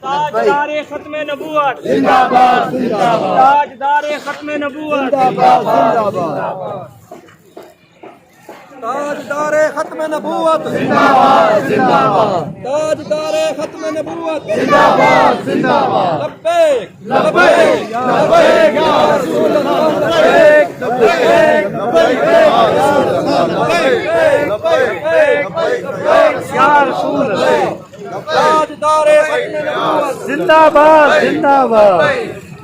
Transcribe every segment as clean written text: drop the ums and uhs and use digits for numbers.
تاجدار ختم نبوت زندہ باد زندہ باد تاجدار ختم نبوت زندہ باد زندہ باد تاجدار ختم نبوت زندہ باد زندہ باد تاجدار ختم نبوت زندہ باد زندہ باد لبیک لبیک لبیک یا رسول اللہ لبیک لبیک لبیک یا رسول اللہ لبیک لبیک یا رسول اللہ تاجدار ختم نبوت زندہ باد زندہ باد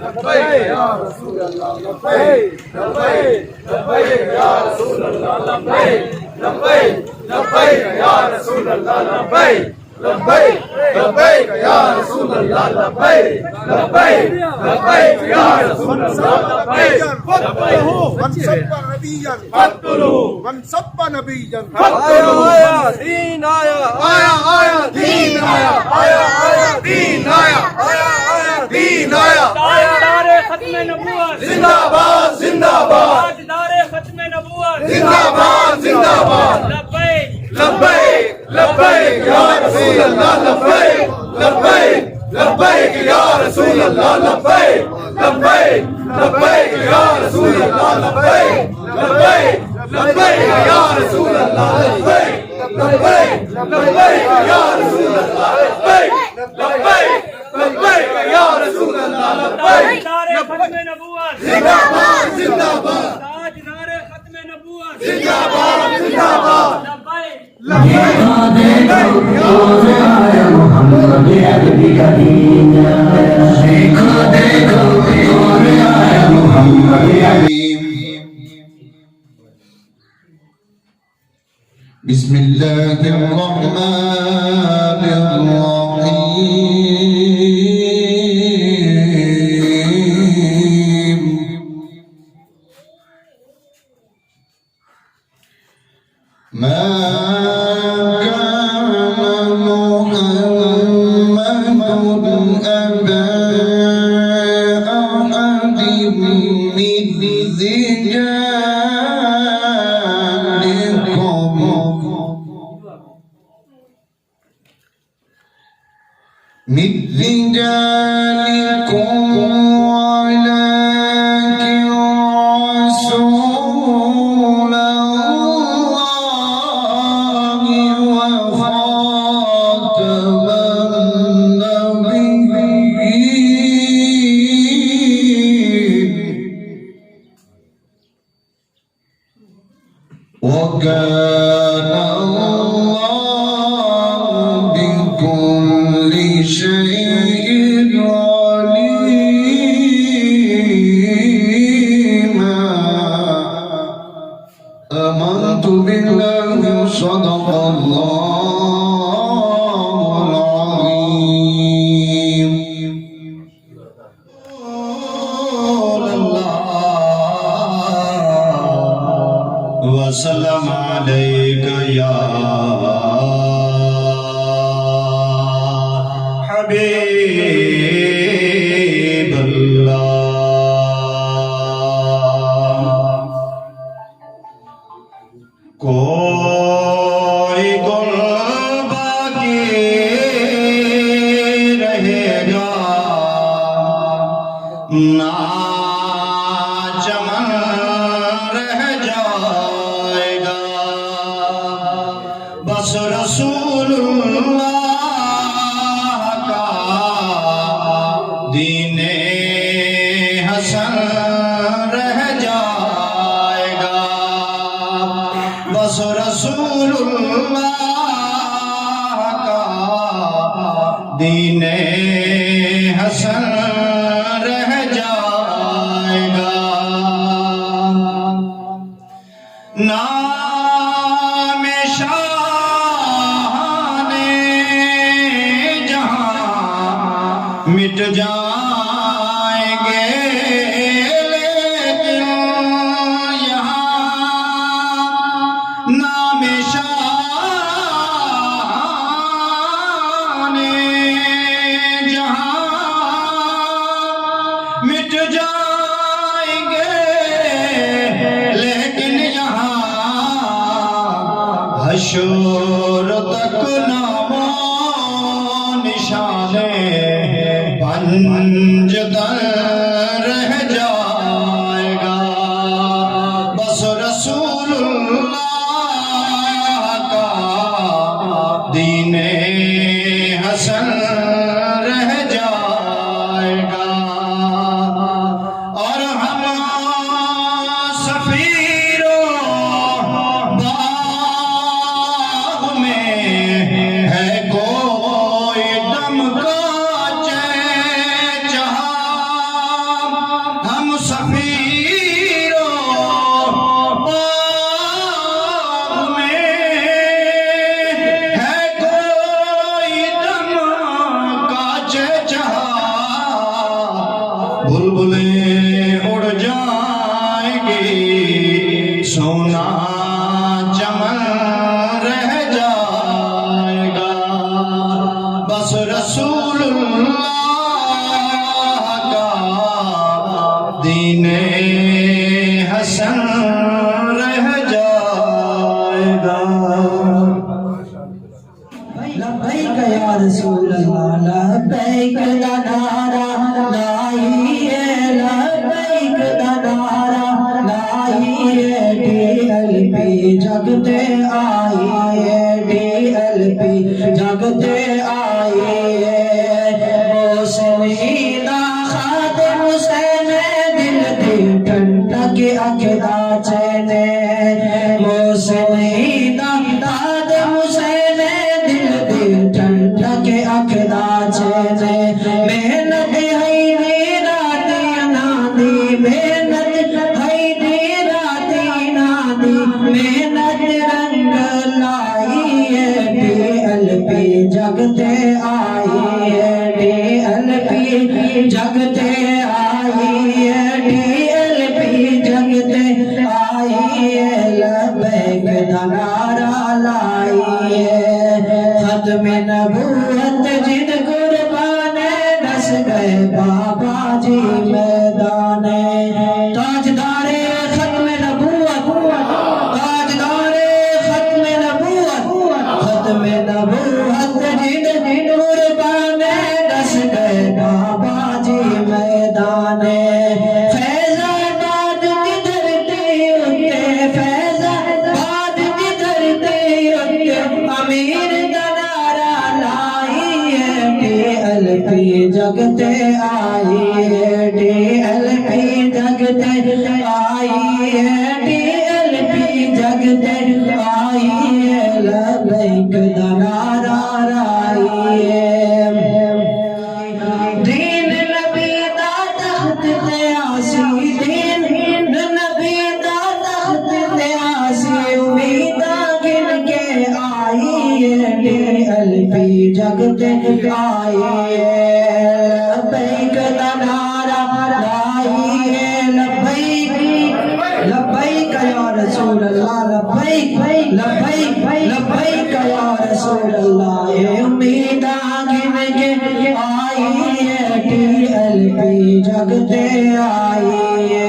لبیک یا رسول اللہ لبیک لبیک لبیک یا رسول اللہ لبیک لبیک لبیک یا رسول اللہ لبیک لبیک لبیک یا رسول اللہ لبیک لبیک لبیک یا رسول اللہ لبیک من سب نبیًا فاقتلوه من سب نبیًا آیا دین آیا آیا آیا دین آیا آیا آیا دین آیا آیا آیا دین آیا تاجدار ختم نبوت زندہ باد زندہ باد تاجدار ختم نبوت زندہ باد زندہ باد لبیک لبیک لبیک یا رسول اللہ لبیک لبیک لبیک یا رسول اللہ لبیک لبیک لبیک یا رسول اللہ لبیک لبیک لبیک یا رسول اللہ لبیک لبیک لبیک یا رسول اللہ لبیک لبیک لبیک یا رسول اللہ لبیک تاجدار ختم نبوت زندہ باد زندہ باد تاجدار ختم نبوت زندہ باد زندہ باد لبیک بسم الله الرحمن الرحيم ما كان محمد أبا أحد من رجالكم ولكن رسول الله وخاتم النبيين وكان الله بكل شيء عليما آمنت بالله صدق الله العظيم رسول الله وسلم عليك يا حبيب الله کوئی گل باقی رہے گا نہ چمن رہ جائے گا بس رسول اللہ کا دین حسن رہ جائے گا بس رسول اللہ کا دین حسن رہ جائے گا نام شاہ نے جہاں مٹ جائیں گے لیکن یہاں نام شاہ نے جہاں مٹ جائیں گے لیکن یہاں حشر تک نام و نشان سونا چمن رہ جائے گا، بس رسول اللہ کا دین حسن رہ جائے گا۔ لبیک یا رسول اللہ، لبیک دا نعرہ لائیے، لبیک دا نعرہ لائیے، DLP جگتے آئیے، DLP جگتے آئیے، موسمی دا خادم حسین دل دی ٹھنڈک اکھدا چینے، موسمی دا خادم حسین دل دی ٹھنڈک اکھدا چینے، محنت ہے راتی نادی، محنت ہے راتی نادی، محنت رنگ لائیے، DLP جگتے آئیے، DLP جگتے آئیے، DLP جگتے آئیے، لبیک دا نعرہ لائیے، ختم نبوت جن قربان دس گئے بابا جی میدان، تاجدار ختم نبوت، تاجدار ختم نبوت، ختم نبوت جن قربان دس گئے بابا جی میدان، فیض آباد کی دھرتی اتے، فیض آباد کی دھرتی اتے، امیر دا نعرہ لائیے، DLP جگتے آئیے، DLP جگتے آئیے، DLP جگتے آئیے، لبیک دا نعرہ لائیے، دین نبی دا تخت تے آسی، دین نبی دا تخت تے آسی، امیداں گن کے آئیے، DLP جگتے آئیے، لبیک دا نعرہ لائیے، لبیک لبیک یا رسول اللہ، لبیک لبیک لبیک یا رسول اللہ، امیداں گن کے آئیے، DLP جگتے آئیے،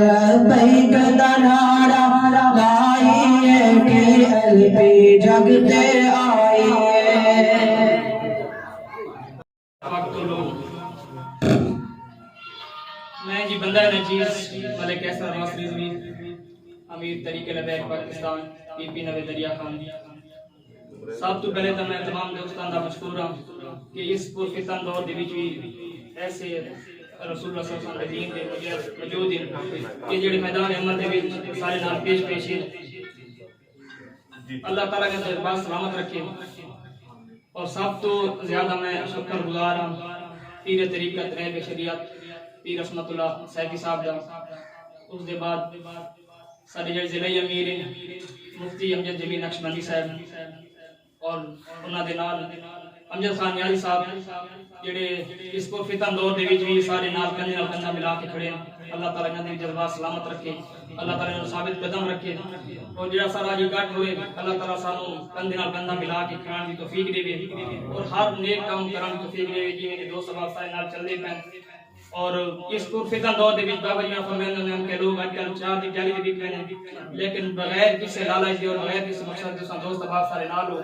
لبیک دا نعرہ لائیے، DLP جگتے آئیے۔ وقت لوگ میں جی بندہ نجیز ملک احسن نواز رضوی، امیر طریق لبیک پاکستان، PP نوے دریا خان، سب تو پہلے تو میں تمام دوستان دا مشکور ہوں کہ اس پرفتن دور دے وچ وی ایسے رسول اللہ صلی اللہ علیہ وسلم دین دے موجود ہیں کہ جڑے میدان عمل دے وچ سارے نال پیش ہے، اللہ تعالیٰ کا دربار سلامت رکھے، اور سب تو زیادہ میں شکر گزار ہوں پیر طریقت رہب شریعت پیر عصمت اللہ صاحبی صاحب دا، اس دے بعد سارے جڑے ضلع امیر ہیں مفتی امجد جمیل نقشبندی صاحب، اور انہاں دے نال امجد خان یاری صاحب جڑے اس کو فتن دور دے وچ وی سارے نال کندھے نال کندھا ملا کے کھڑے ہیں، اللہ تعالیٰ انہاں دے جذبات سلامت رکھے، اللہ تعالیٰ انہاں ثابت قدم رکھے، اور جڑا سارا جی کٹ ہوئے اللہ تعالیٰ سانو کندھے نال کندھا ملا کے کھڑن دی توفیق دے، اور ہر نیک کام کرن دی توفیق دے، جویں کہ دوست صاحب سارے نال چلدے پئے، اور اس کو فتن دور دے وچ بابا جی فرماندے نے کہ لوگ اج کل چار دی جالی دی وکھے ہیں، لیکن بغیر کسی لالچ دے اور بغیر کسی مقصد دے دوست صاحب سارے نال ہو،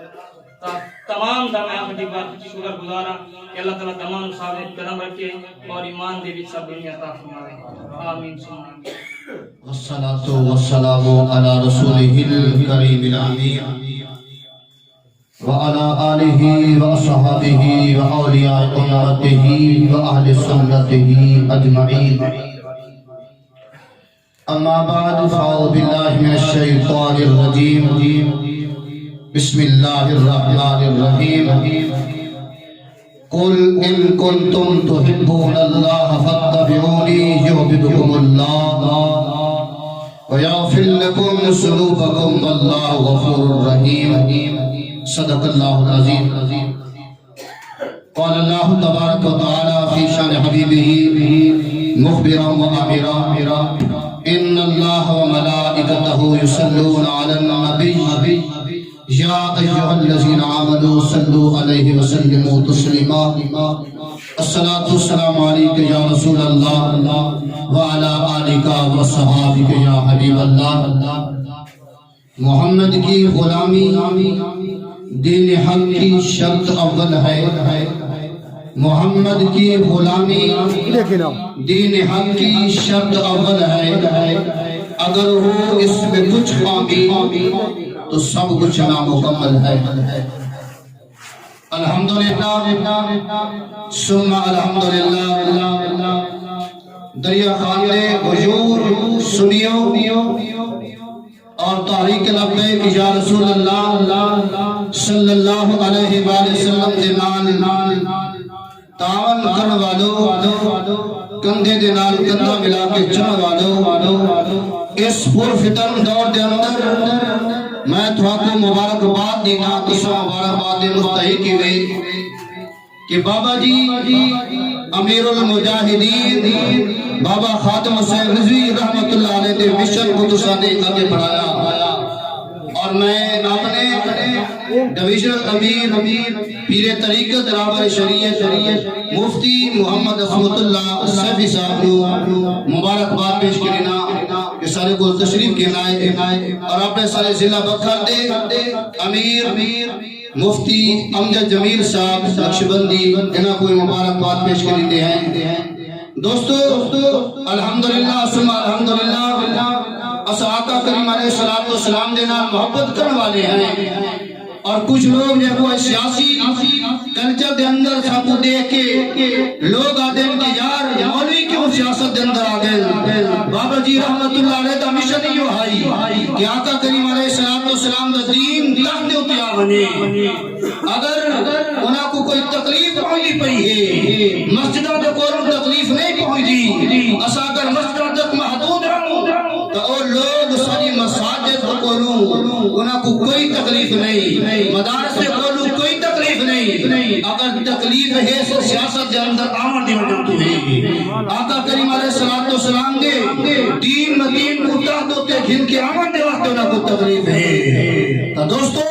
تمام دا میں آپ کی بات شکر گزار ہوں کہ اللہ تعالیٰ تمام ثابت قدم رکھے اور ایمان دے وچ سب دنیا عطا فرمائے، آمین ثم آمین۔ والصلاة والسلام على رسوله الكريم الأمين وعلى آله وأصحابه وأولياء أمته وأهل سنته أجمعين، أما بعد فأعوذ بالله من الشيطان الرجيم، بسم الله الرحمن الرحيم، قل إن كنتم تحبون الله فاتبعوني يحببكم الله ويغفر لكم ذنوبكم والله غفور رحيم، صدق الله العظيم۔ قال الله تبارك وتعالى في شان حبيبه مخبرا وآمرا إن اللہ وملائکتہ یصلون علی النبی یا ایھا الذین آمنوا صلوا علیہ وسلموا تسلیما الصلاۃ والسلام علیک یا رسول اللہ وعلی آلک وصحابک یا حبیب اللہ۔ محمد کی غلامی دین حق کی شرط اول ہے، محمد کی غلامی دین حق کی شرط اول ہے، اگر ہو اس میں کچھ خامی تو سب کچھ نامکمل ہے۔ الحمدللہ ثم الحمدللہ، دریا خواندے حضور سنیو اور تحریک لبیک یا رسول اللہ صلی اللہ علیہ وآلہ وسلم دے نال تعاون کرن والو، کندھے دے نال کندھا ملا کے چلن والو، اس پرفتن دور دے اندر میں تھوڑا مبارکباد دینا، تسا مبارکباد دے مستحق ہوئے کہ بابا جی امیر المجاہدین بابا خاتم حسین رضوی رحمت اللہ علیہ دے مشن کو تسا نے آگے بڑھایا، اور میں اپنے ڈویژنل امیر پیر طریقت رابر شریعت مفتی محمد عصمت اللہ سیفی صاحب کو مبارکباد پیش کرنا کہ سارے کو تشریف کے لائے، اور اپنے سارے ضلع بکھر دے امیر مفتی امجد جمیل صاحب نقشبندی انہاں کوئی مبارکباد پیش کرتے ہیں۔ دوستو الحمدللہ ثم الحمدللہ، اس آقا کریم علیہ السلام دے نال محبت کرنے والے ہیں، اور کچھ لوگ جو وہ سیاسی کلچر دے اندر سب کو دیکھ کے لوگ آتے ہیں کہ یار مولوی کیوں سیاست دے اندر آگئے، بابا جی رحمت اللہ علیہ دا مشن ہی آئی کہ آقا کریم علیہ السلام دا دین تحت اتیا بنے، اگر انہاں کو کوئی تکلیف پہنچی پئی ہے، مسجدہ دے کولوں تکلیف نہیں پہنچی، اسا اگر مسجدہ تک محدود رہوں تو اور لوگ ساری مساجد کو کولوں انہاں کو کوئی تکلیف نہیں، مدارس سے کولوں کوئی تکلیف نہیں، اگر تکلیف ہے تو سیاست دے اندر آمد دی وجہ تو ہے۔ آقا کریم علیہ السلام دے دین مدین کو تحت ہوتے جن کے آمد دے وقت انہاں کو تکلیف ہے۔ تو دوستو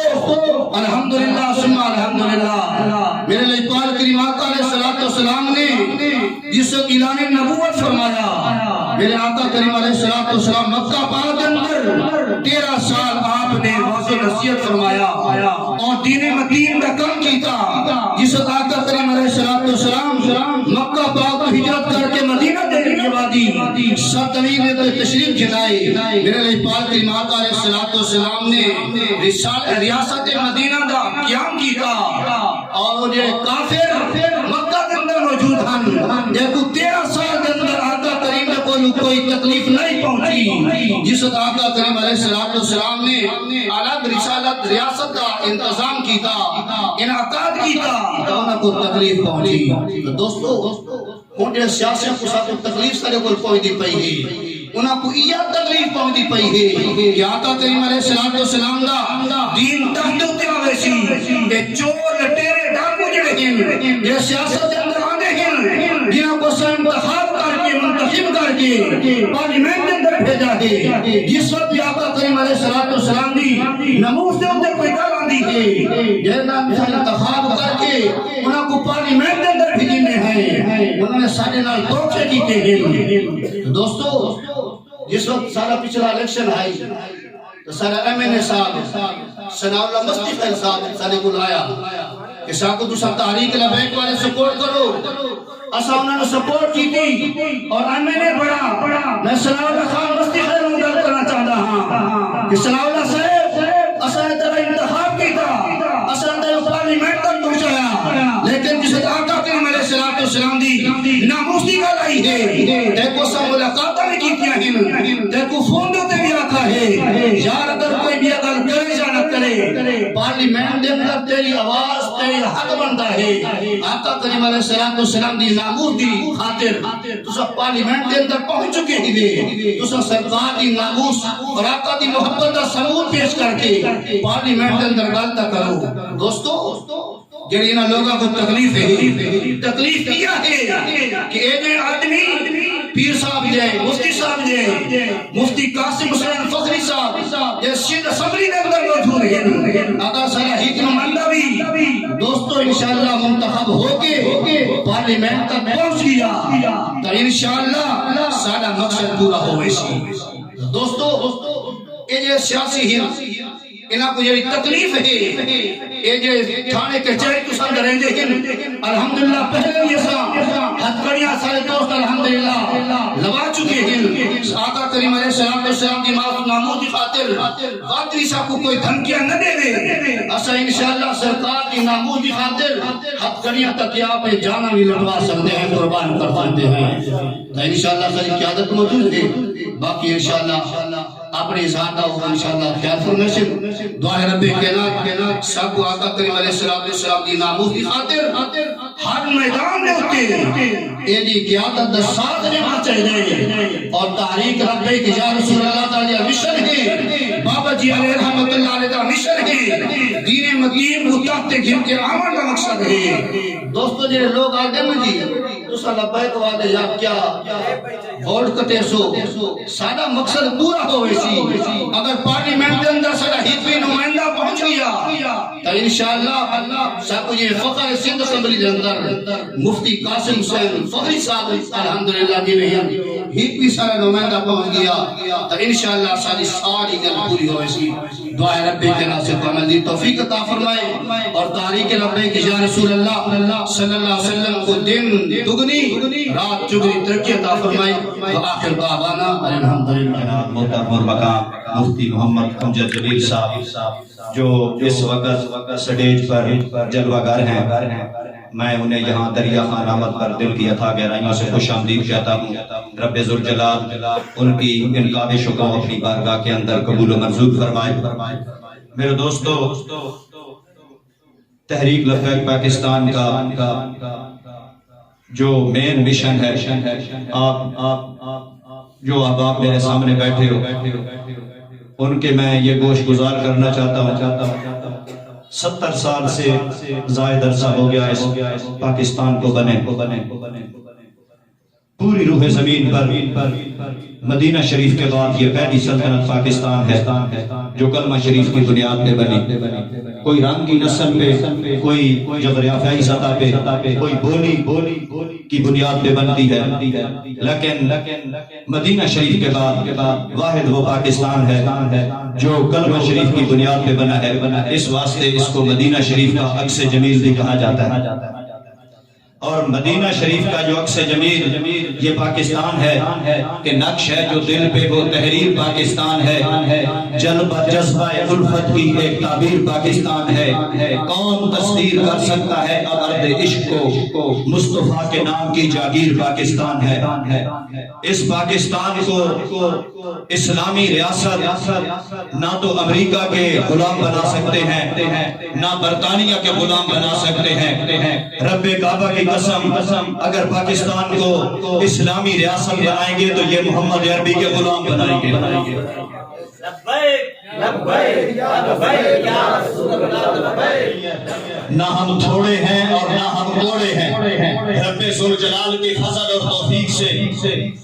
الحمدللہ ثم الحمدللہ، میرے لئے پال کریم آقا علیہ السلام نے جس اعلان نبوت فرمایا، میرے آقا کریم علیہ السلام مکہ پاک کے اندر 13 سال آپ نے واضح نصیحت فرمایا اور دین مدین کا کام کیتا، جس آقا کریم علیہ السلام مکہ پاک ہجرت کر کے مدینہ دینے کے بعد سرطوی نے تشریف لائے، میرے لئے پال کریم آقا علیہ السلام نے ریاست مدینہ دا قیام کیتا، اور یہ کافر مکہ کے اندر موجود ہیں، دیکھو 13 سال کے اندر آقا کریم کو کوئی تکلیف نہیں پہنچی، جس آقا کریم علیہ السلام نے الگ رسالت ریاست کا انتظام کیتا، انعقاد کیتا، تو انہوں کو تکلیف پہنچی۔ دوستو انہیں سیاسی کو ساتھ تکلیف سارے کو پہنچی پئی ہے، انہوں کو یہ تکلیف پہنچی پئی ہے کہ آقا کریم علیہ السلام دا دین تحت ہوتے آویسی، یہ چور لٹیرے ڈاکو جڑے ہیں، یہ سیاست اندر آنے ہیں، جنہوں کو سے انتخاب کر کے منتخب کر کے پارلیمنٹ کے اندر بھیجا ہے، جس وقت بھی آقا کریم علیہ السلام دی نموز دے اندر کوئی گل آندی ہے، جہاں انتخاب کر کے انہوں کو پارلیمنٹ کے اندر بھیجنے ہیں، انہوں نے سارے نال دھوکے کیتے ہیں۔ دوستو جس وقت سارا پچھلا الیکشن آئی تو سارا ایم صاحب ثناء اللہ مستی فیل صاحب سارے کو لایا کہ ساکو تو سب تحریک لبیک والے سپورٹ کرو، اسا انہوں نے سپورٹ کی تھی، اور ایم بڑا میں ثناء اللہ خان مستی فیل مدد کرنا چاہتا ہاں کہ ثناء اللہ صاحب اسا نے تیرا انتخاب کیتا، اسا نے تیرا پارلیمنٹ تک پہنچایا، لیکن جس آقا کریم علیہ السلام دی ناموسی کا لائی ہے، دیکھو سب ملاقاتہ میں کیتیا ہیں، دیکھو فون دوتے بھی آقا ہے، یار اگر کوئی بھی اگر کرے یا نہ کرے، پارلیمنٹ دے اندر تیری آواز تیری حق بنتا ہے، آقا کریم علیہ السلام دی ناموس دی خاطر تو سب پارلیمنٹ دے اندر پہنچ چکے ہی، تو سب سرکار دی ناموس اور آقا دی محبت کا ثبوت پیش کر کے پارلیمنٹ دے اندر غلطہ کرو۔ دوستو جڑی انہاں لوگوں کو تکلیف ہے، تکلیف کیا ہے کہ ایک آدمی پیر صاحب جے مفتی صاحب جے مفتی قاسم حسین فخری صاحب یہ سندھ اسمبلی میں اندر موجود ہیں اگر سارا ہی نمائندہ بھی دوستو انشاءاللہ منتخب ہو کے پارلیمنٹ تک پہنچ گیا تو انشاءاللہ سارا مقصد پورا ہوئے سی دوستو یہ جو سیاسی ہیں انہاں کو یہ تکلیف ہے یہ جو تھانے کے چہرے تو سمجھ رہے ہیں الحمدللہ پہلے بھی ایسا ہتھکڑیاں سارے دوست الحمدللہ لوا چکے ہیں آقا کریم علیہ السلام کی معاف ناموں کی خاطر قادری صاحب کو کوئی دھمکیاں نہ دے دے ایسا انشاءاللہ سرکار کی ناموں کی خاطر ہتھکڑیاں تک آپ پہ جانا بھی لٹوا سکتے ہیں قربان کر سکتے ہیں تو انشاءاللہ ساری قیادت موجود ہے باقی انشاءاللہ اپنے ذاتہ ہو انشاءاللہ خیال فرمیشن دعا رب کائنات سب کو آقا کریم علیہ السلام کی ناموس کی خاطر ہر میدان میں ہوتے اے دی قیادت دا ساتھ نبھا چاہیے اور تحریک رب کہ یا رسول اللہ تعالی مشن ہے بابا جی علیہ رحمت اللہ علیہ کا مشن ہے دین مقیم کو تحت گھر کے آمن کا مقصد ہے دوستو جنہیں لوگ آگے میں جی تو صلی بیت وعدے یا کیا ووٹ کٹے سو سادہ مقصد پورا ہوئے سی اگر پارلیمنٹ کے اندر سارا ہیتوی نمائندہ پہنچ گیا تو انشاءاللہ سب یہ فخر سندھ اسمبلی کے اندر مفتی قاسم حسین فخری صاحب الحمدللہ جی میں ہیتوی سارا نمائندہ پہنچ گیا تو انشاءاللہ ساری گل پوری ہوئے سی دعا رب کے ناصر کو عمل دی توفیق عطا فرمائے اور تحریک رب کہ یا رسول اللہ صلی اللہ علیہ وسلم کو دن دگنی رات چگنی ترقی عطا فرمائے وآخر دعوانا الحمدللہ محترم مقام مفتی محمد امجد جلیل صاحب جو اس وقت سٹیج پر جلوہ گر ہیں میں انہیں یہاں دریا خان آمد پر دل کی عطا گہرائیوں سے خوش آمدید کہتا ہوں رب ذوالجلال ان کی ان کاوشوں کو اپنی بارگاہ کے اندر قبول و منظور فرمائے میرے دوستو تحریک لبیک پاکستان کا جو مین مشن ہے جو آپ میرے سامنے بیٹھے ہو ان کے میں یہ گوش گزار کرنا چاہتا ہوں 70 سال سے زائد عرصہ ہو گیا اس پاکستان کو بنے پوری روح زمین پر مدینہ شریف کے بعد یہ پہلی سلطنت پاکستان ہے جو کلمہ شریف کی بنیاد پہ بنی کوئی رنگ کی نسل پہ کوئی جغرافیائی سطح پہ کوئی بولی کی بنیاد پہ بنتی ہے لیکن مدینہ شریف کے بعد واحد وہ پاکستان ہے جو کلمہ شریف کی بنیاد پہ بنا ہے اس واسطے اس کو مدینہ شریف کا عکس جمیل بھی کہا جاتا ہے اور مدینہ شریف کا جو عکس جمیل یہ پاکستان ہے کہ نقش ہے جو دل پہ وہ تحریر پاکستان ہے جذبہ الفت کی ایک تعبیر پاکستان ہے کون تصدیر کر سکتا ہے ارد عشق کو مصطفیٰ کے نام کی جاگیر پاکستان ہے اس پاکستان کو اسلامی ریاست نہ تو امریکہ کے غلام بنا سکتے ہیں نہ برطانیہ کے غلام بنا سکتے ہیں رب کعبہ کی قسم اگر پاکستان کو اسلامی ریاست بنائیں گے تو یہ محمد عربی کے غلام بنائیں گے نہ ہم تھوڑے ہیں اور نہ ہم توڑے ہیں رب ذوالجلال کی فضل اور توفیق سے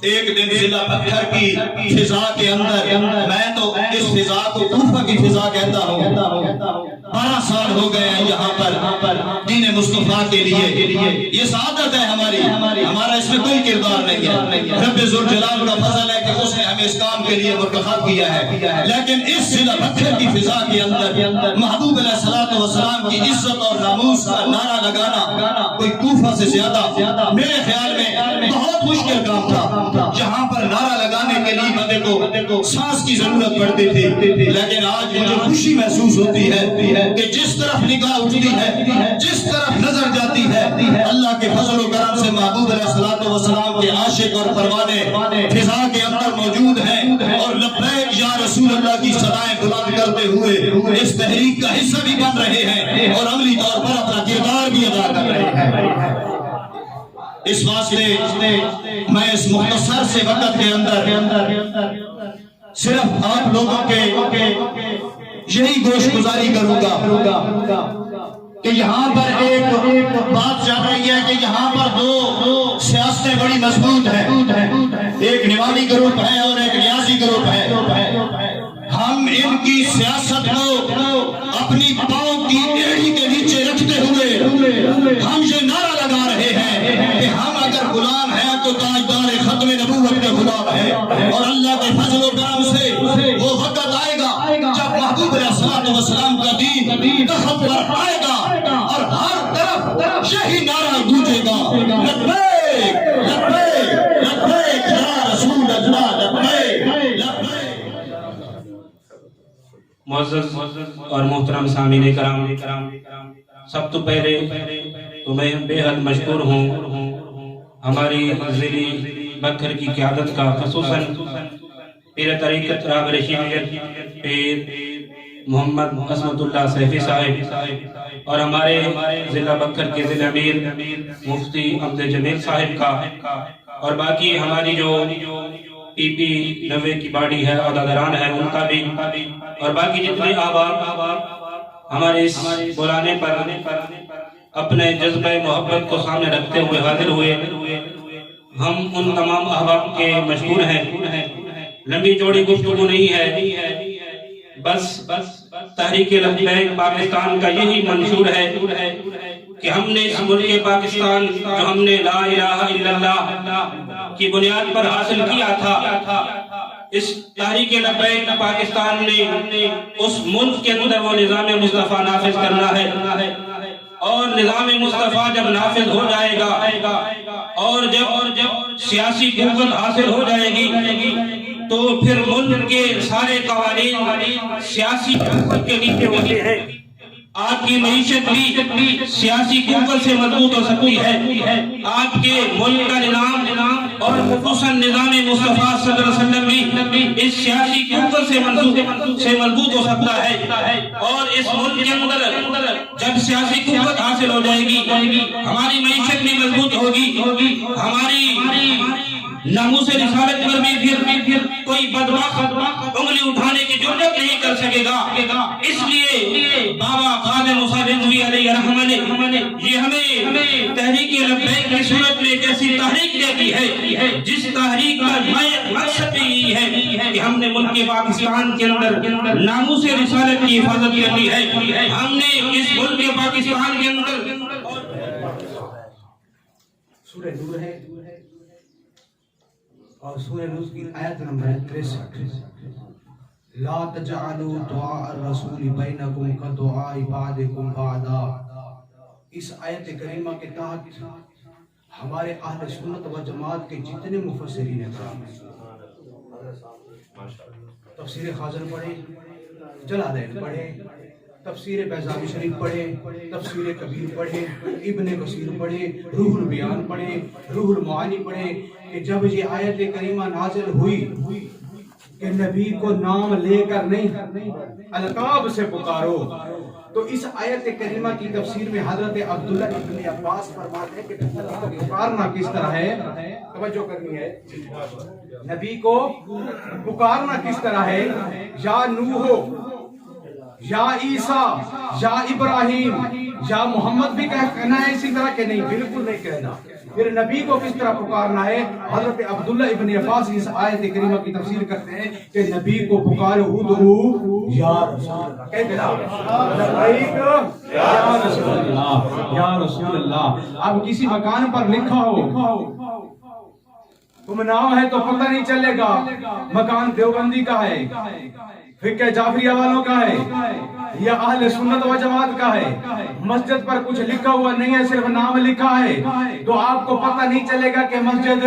ایک دن ضلع پتھر کی فضا کے اندر میں تو اس فضا کو کوفہ کی فضا کہتا ہوں 12 سال ہو گئے ہیں یہاں پر دین مصطفیٰ کے لیے یہ سعادت ہے ہمارا اس میں کوئی کردار نہیں ہے رب ذوالجلال کا فضل ہے کہ اس نے ہمیں اس کام کے لیے منتخب کیا ہے لیکن اس ضلع پتھر کی فضا کے اندر محبوب علیہ الصلوۃ والسلام کی عزت اور ناموس کا نعرہ لگانا کوئی کوفہ سے زیادہ میرے خیال میں بہت مشکل کام تھا جہاں پر نعرہ لگانے کے لیے بندے کو سانس کی ضرورت پڑتی تھی لیکن آج مجھے خوشی محسوس ہوتی ہے کہ جس طرف نگاہ اٹھتی ہے جس طرف نظر جاتی ہے اللہ کے فضل و کرم سے محبوب علیہ الصلوۃ والسلام کے عاشق اور پروانے فضا کے اندر موجود ہیں اور لبیک یا رسول اللہ کی صدائیں بلند کرتے ہوئے اس تحریک کا حصہ بھی بن رہے ہیں اور عملی طور پر اپنا کردار بھی ادا کر رہے ہیں اس واسطے میں اس مختصر سے وقت کے اندر صرف آپ لوگوں کے یہی گوش گزاری کروں گا کہ یہاں پر ایک بات چل رہی ہے کہ یہاں پر دو سیاستیں بڑی مضبوط ہیں، ایک نوامی گروپ ہے اور ایک ریاضی گروپ ہے۔ ہم ان کی سیاست کو اپنی پاؤں کی ایڑی کے نیچے رکھتے ہوئے ہم یہ نعرہ لگا رہے ہیں کہ ہم اگر غلام ہیں تو تاجدار ختم نبوت کے غلام ہیں، اور اللہ کے فضل و کرم سے وہ وقت آئے گا جب محبوب علیہ الصلوۃ والسلام کا دین تخت پر آئے گا اور ہر طرف یہی نعرہ گونجے گا، لبیک لبیک لبیک یا رسول اللہ، لبیک لبیک۔ معزز اور محترم سامعین کرام، سب تو پہلے تو میں بے حد مشکور ہوں ہماری ضلع بکر کی قیادت کا، خصوصاً پیر طریقت راغب رشید پیر محمد عصمت اللہ سیفی صاحب اور ہمارے ضلع بکر کے ضلع امیر مفتی عبد جمیل صاحب کا، اور باقی ہماری جو پی پی 90 کی باڈی ہے، عہدیداران ہے ان کا بھی، اور باقی جتنے احباب ہمارے اس بلانے پر اپنے جذبہ محبت کو سامنے رکھتے ہوئے حاضر ہوئے، ہم ان تمام احباب کے مشکور ہیں۔ لمبی چوڑی گفتگو نہیں ہے، بس تحریک لبیک پاکستان کا یہی منشور ہے کہ ہم نے اس ملک پاکستان جو ہم نے لا الہ الا اللہ کی بنیاد پر حاصل کیا تھا، اس تحریک لبیک پاکستان نے اس ملک کے اندر وہ نظام مصطفیٰ نافذ کرنا ہے، اور نظام مصطفیٰ جب نافذ ہو جائے گا اور جب سیاسی قوت حاصل ہو جائے گی تو پھر ملک کے سارے قوانین سیاسی قوت کے نیچے ہوتے ہیں۔ آپ کی معیشت بھی سیاسی قوت سے مضبوط ہو سکتی ہے، آپ کے ملک کا نظام اور خصوصاً نظام مصطفیٰ صلی اللہ علیہ وسلم بھی اس سیاسی قوت سے مضبوط ہو سکتا ہے، اور اس ملک کے اندر جب سیاسی قوت حاصل ہو جائے گی ہماری معیشت بھی مضبوط ہوگی، ہماری ناموس رسالت پر بھی پھر کوئی بدبخت انگلی اٹھانے کی جرات نہیں کر سکے گا۔ اس لیے بابا خادم موسیٰ رضوی علیہ الرحمہ نے یہ ہمیں تحریک لبیک کی صورت میں ایک ایسی تحریک دیتی ہے جس تحریک کا مقصد بھی یہی ہے کہ ہم نے ملک پاکستان کے اندر ناموس رسالت کی حفاظت کرنی ہے، ہم نے اس ملک پاکستان کے اندر سورہ نور ہے اور سورہ نور کی آیت نمبر 63، لا تجعلوا دعاء الرسول بینکم کدعاء بعضکم بعضا۔ اس آیت کریمہ کے تحت ہمارے اہل سنت و جماعت کے جتنے مفسرین کرام ہیں، تفسیر خازن پڑھے، جلالین پڑھے، تفسیر بیضاوی شریف پڑھے، تفسیر کبیر پڑھے، ابن کثیر پڑھے، روح البیان پڑھے، روح المعانی پڑھے، کہ جب یہ آیت کریمہ نازل ہوئی کہ نبی کو نام لے کر نہیں القاب سے پکارو، تو اس آیت کریمہ کی تفسیر میں حضرت عبداللہ ابن عباس فرماتے ہیں کہ نبی کو پکارنا کس طرح ہے، توجہ کرنی ہے، نبی کو پکارنا کس طرح ہے، یا نوح یا عیسیٰ یا ابراہیم یا محمد بھی کہنا ہے اسی طرح کہ نہیں، بالکل نہیں کہنا۔ پھر نبی کو کس طرح پکارنا ہے، حضرت عبداللہ ابن عباس اس آیت کریمہ کی تفسیر کرتے ہیں کہ نبی کو پکارو ادعو یا رسول اللہ، کہتے لبیک یا رسول اللہ، یا رسول اللہ۔ اب کسی مکان پر لکھا ہو تم نام ہے تو پتہ نہیں چلے گا مکان دیوبندی کا ہے، فقہ جعفریہ والوں کا ہے یا اہل سنت و جماعت کا ہے، مسجد پر کچھ لکھا ہوا نہیں ہے، صرف نام لکھا ہے، تو آپ کو پتہ نہیں چلے گا کہ مسجد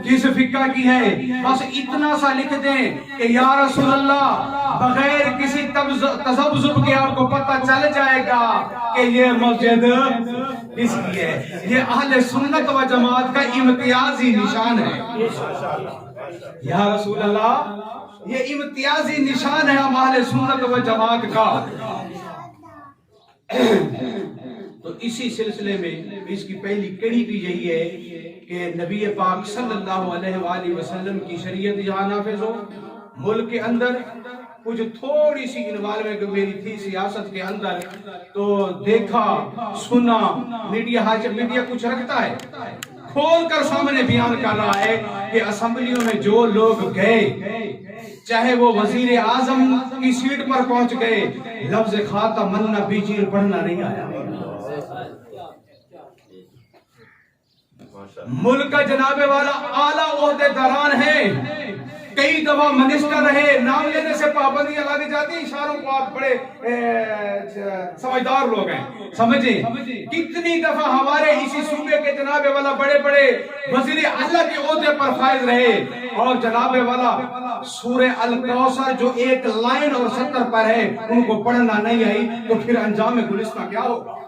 کس فقہ کی ہے۔ بس اتنا سا لکھ دیں کہ یا رسول اللہ، بغیر کسی تذبذب کے آپ کو پتہ چل جائے گا کہ یہ مسجد کس کی ہے۔ یہ اہل سنت و جماعت کا امتیازی نشان ہے، یا رسول اللہ، یہ امتیازی نشان ہے ہم اہل سنت و جماعت کا۔ تو اسی سلسلے میں اس کی پہلی کڑی بھی یہی ہے کہ نبی پاک صلی اللہ علیہ وآلہ وسلم کی شریعت یہاں نافذ ہو، ملک کے اندر کچھ تھوڑی سی انوالومنٹ میری تھی سیاست کے اندر، تو دیکھا سنا، میڈیا کچھ رکھتا ہے، کھول کر سامنے بیان کر رہا ہے کہ اسمبلیوں میں جو لوگ گئے، چاہے وہ وزیر اعظم کی سیٹ پر پہنچ گئے، لفظ خاتم النبیین پڑھنا نہیں آیا۔ ملک کا جناب والا اعلیٰ عہدے داران ہیں، کئی دفعہ منسٹر رہے، نام لینے سے پابندیاں لا دی جاتی ہیں، اشاروں کو آپ بڑے سمجھدار لوگ ہیں، سمجھیں کتنی دفعہ ہمارے اسی صوبے کے جناب والا بڑے بڑے وزیر اعلیٰ کے عہدے پر فائز رہے، اور جناب والا سورہ الکوثر جو 1 لائن اور 70 پر ہے ان کو پڑھنا نہیں آئی، تو پھر انجام گلستہ کیا ہوگا؟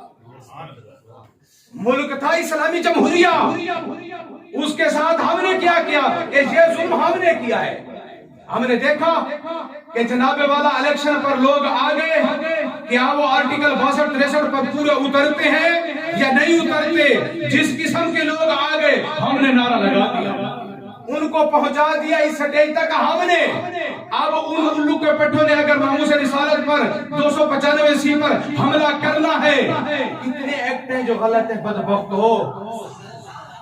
ملک تھا اسلامی جمہوریہ، اس کے ساتھ ہم نے کیا کیا کہ یہ ظلم ہم نے کیا ہے۔ ہم نے دیکھا کہ جناب والا الیکشن پر لوگ آگے، کیا وہ آرٹیکل 62-63 پر پورے اترتے ہیں یا نہیں اترتے؟ جس قسم کے لوگ آگے ہم نے نعرہ لگا دیا، ان کو پہنچا دیا اس سٹیج تک ہم نے۔ اب ان الو کے پٹھوں نے اگر ناموس رسالت پر 295 سی پر حملہ کرنا ہے، کتنے ایکٹ ہیں جو غلط ہے، بدبخت ہو،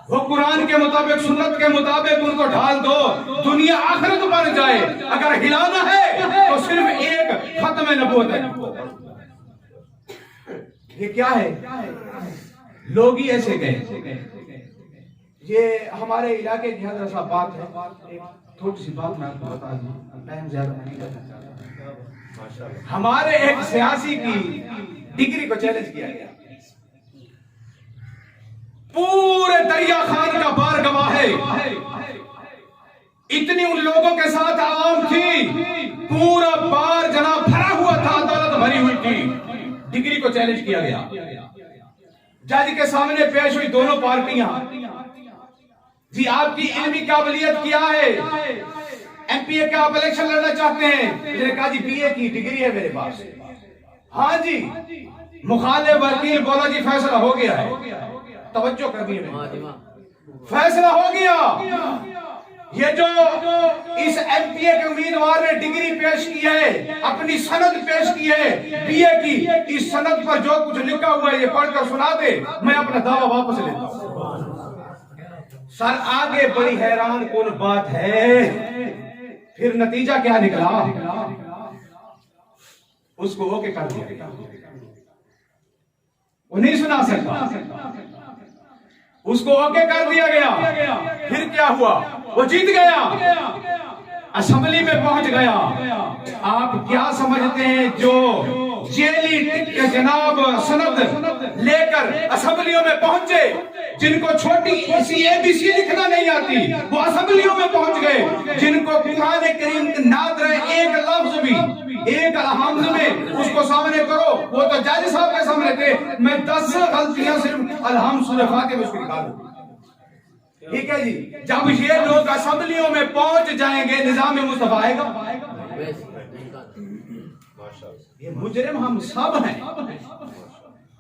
وہ قرآن کے مطابق سنت کے مطابق ان کو ڈھال دو، دنیا آخرت بن جائے۔ اگر ہلانا ہے تو صرف ایک ختم نبوت ہے۔ یہ کیا ہے؟ لوگ ہی ایسے گئے۔ یہ ہمارے علاقے کی حضرت صاحب بات ہے، ایک تھوڑی سی بات میں آپ کو بتا دوں، ٹائم زیادہ نہیں لگتا۔ ہمارے ایک سیاسی کی ڈگری کو چیلنج کیا گیا، پورے دریا خان کا بار گواہ ہے، اتنی ان لوگوں کے ساتھ عوام تھی، پورا بار جناب بھرا ہوا تھا، عدالت بھری ہوئی تھی، ڈگری کو چیلنج کیا گیا، جج کے سامنے پیش ہوئی دونوں پارٹیاں، جی آپ کی علمی قابلیت کیا ہے؟ ایم پی اے کا آپ الیکشن لڑنا چاہتے ہیں؟ میں نے کہا جی بی اے کی ڈگری ہے میرے پاس۔ ہاں جی، مخالف وکیل بولا جی فیصلہ ہو گیا ہے، توجہ کرنی ہے، فیصلہ ہو گیا۔ یہ جو اس ایم پی اے کے امیدوار نے ڈگری پیش کی ہے، اپنی سند پیش کی ہے بی اے کی، اس سند پر جو کچھ لکھا ہوا ہے یہ پڑھ کر سنا دے، میں اپنا دعویٰ واپس لیتا ہوں۔ سر آگے بڑی حیران کن بات ہے، پھر نتیجہ کیا نکلا؟ اس کو اوکے کر دیا گیا، وہ نہیں سنا سکتا، اس کو اوکے کر دیا گیا۔ پھر کیا ہوا؟ وہ جیت گیا، اسمبلی میں پہنچ گیا۔ آپ کیا سمجھتے ہیں جو جیلی جناب سند لے کر اسمبلیوں میں پہنچے، جن کو چھوٹی سی اے بی سی لکھنا نہیں آتی، وہ اسمبلیوں میں پہنچ گئے، جن کو قرآن کریم نادر ایک لفظ بھی ایک الحمد میں اس کو سامنے کرو، وہ تو جج صاحب کے سامنے تھے، میں 10 غلطیاں صرف الحمد سورہ فاتحہ میں اس کو نکالوں۔ ٹھیک ہے جی، جب یہ لوگ اسمبلیوں میں پہنچ جائیں گے نظام مصطفیٰ آئے گا۔ یہ مجرم ہم سب ہیں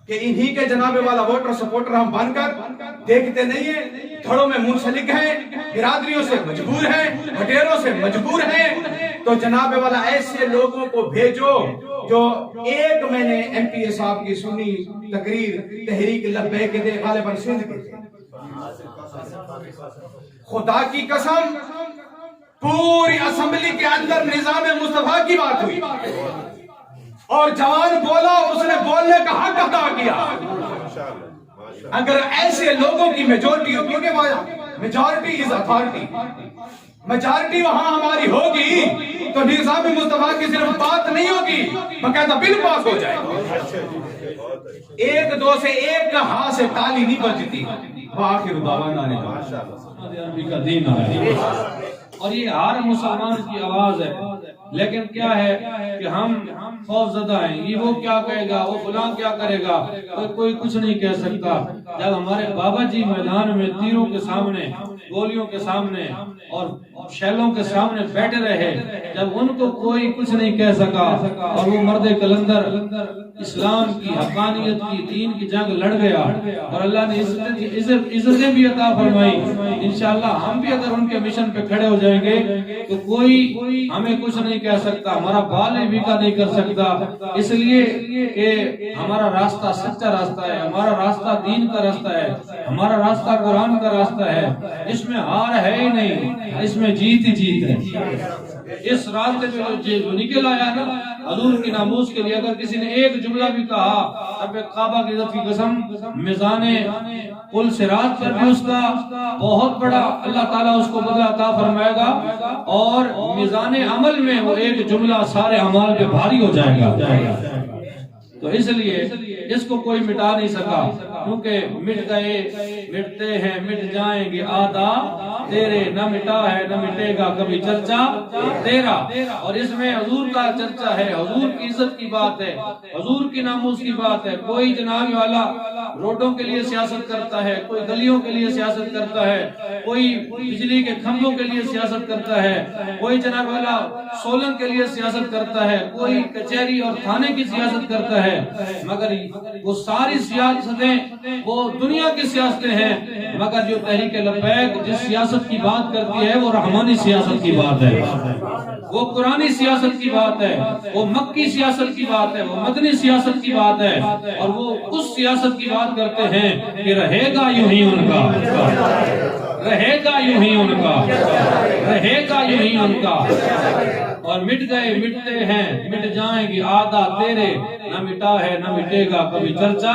کہ انہی کے جناب والا ووٹر سپورٹر ہم بن کر دیکھتے نہیں ہیں، دھڑوں میں منسلک ہیں، برادریوں سے مجبور ہیں، بٹیروں سے مجبور ہیں۔ تو جناب والا ایسے لوگوں کو بھیجو جو ایک میں نے ایم پی اے صاحب کی سنی تقریر تحریک لبیک کے غالباً سندھ کے، خدا کی قسم پوری اسمبلی کے اندر نظام مصطفیٰ کی بات ہوئی، اور جوان بولا، اس نے بولنے کا حق ادا کیا۔ اگر ایسے لوگوں کی میجورٹی ہو، کیونکہ میجورٹی از اتھارٹی، میجورٹی وہاں ہماری ہوگی تو نظام مصطفیٰ کی صرف بات نہیں ہوگی، باقاعدہ بل پاس ہو جائے گا۔ ایک دو سے ایک ہاتھ سے تالی نہیں بجتی۔ وآخر دعوانا عربی کا دین ہے، اور یہ ہر مسلمان کی آواز ہے، لیکن کیا ہے کہ ہم خوف زدہ ہیں، یہ وہ کیا کہے گا، وہ فلاں کیا کرے گا، کوئی کچھ نہیں کہہ سکتا۔ جب ہمارے بابا جی میدان میں تیروں کے سامنے، گولیوں کے سامنے اور شیلوں کے سامنے بیٹھے رہے، جب ان کو کوئی کچھ نہیں کہہ سکا اور وہ مرد کلندر اسلام کی حقانیت کی دین کی جنگ لڑ گیا اور اللہ نے عزتیں بھی عطا فرمائی. انشاءاللہ ہم بھی اگر ان کے مشن پہ کھڑے ہو جائیں گے تو کوئی ہمیں کچھ نہیں کہہ سکتا، ہمارا بال بھی بیکا نہیں کر سکتا، اس لیے کہ ہمارا راستہ سچا راستہ ہے، ہمارا راستہ دین کا راستہ ہے، ہمارا راستہ قرآن کا راستہ ہے، اس میں ہار ہے ہی نہیں، اس میں جیت ہی جیت ہے. اس راستے میں جو نکل آیا نا حضور کی ناموس کے لیے، اگر کسی نے ایک جملہ بھی کہا رب کعبہ کی عزت کی قسم، میزان پل صراط پر بھی اس کا بہت بڑا اللہ تعالیٰ اس کو بدلہ عطا فرمائے گا، اور میزان عمل میں وہ ایک جملہ سارے اعمال پہ بھاری ہو جائے گا. تو اس لیے اس کو کوئی مٹا نہیں سکا، کیونکہ مٹ گئے مٹتے ہیں مٹ جائیں گے آدھا تیرے، نہ مٹا ہے نہ مٹے گا کبھی چرچا تیرا. اور اس میں حضور کا چرچا ہے، حضور کی عزت کی بات ہے، حضور کی ناموس کی بات ہے. کوئی جناب والا روڈوں کے لیے سیاست کرتا ہے، کوئی گلیوں کے لیے سیاست کرتا ہے، کوئی بجلی کے کھمبوں کے لیے سیاست کرتا ہے، کوئی جناب والا سولن کے لیے سیاست کرتا ہے، کوئی کچہری اور تھانے کی سیاست کرتا ہے، مگر وہ ساری سیاستیں وہ دنیا کی سیاستیں ہیں، مگر جو تحریک لبیک جس سیاست کی بات کرتی ہے وہ رحمانی سیاست کی بات ہے، وہ قرآنی سیاست کی بات ہے، وہ مکی سیاست کی بات ہے، وہ مدنی سیاست کی بات ہے، اور وہ اس سیاست کی بات کرتے ہیں کہ رہے گا یوں ہی ان کا، رہے گا یوں ہی ان کا، رہے گا یوں ہی ان کا. اور مٹ گئے مٹتے ہیں مٹ جائیں گے آدھا تیرے، نہ مٹا ہے نہ مٹے گا کبھی چرچا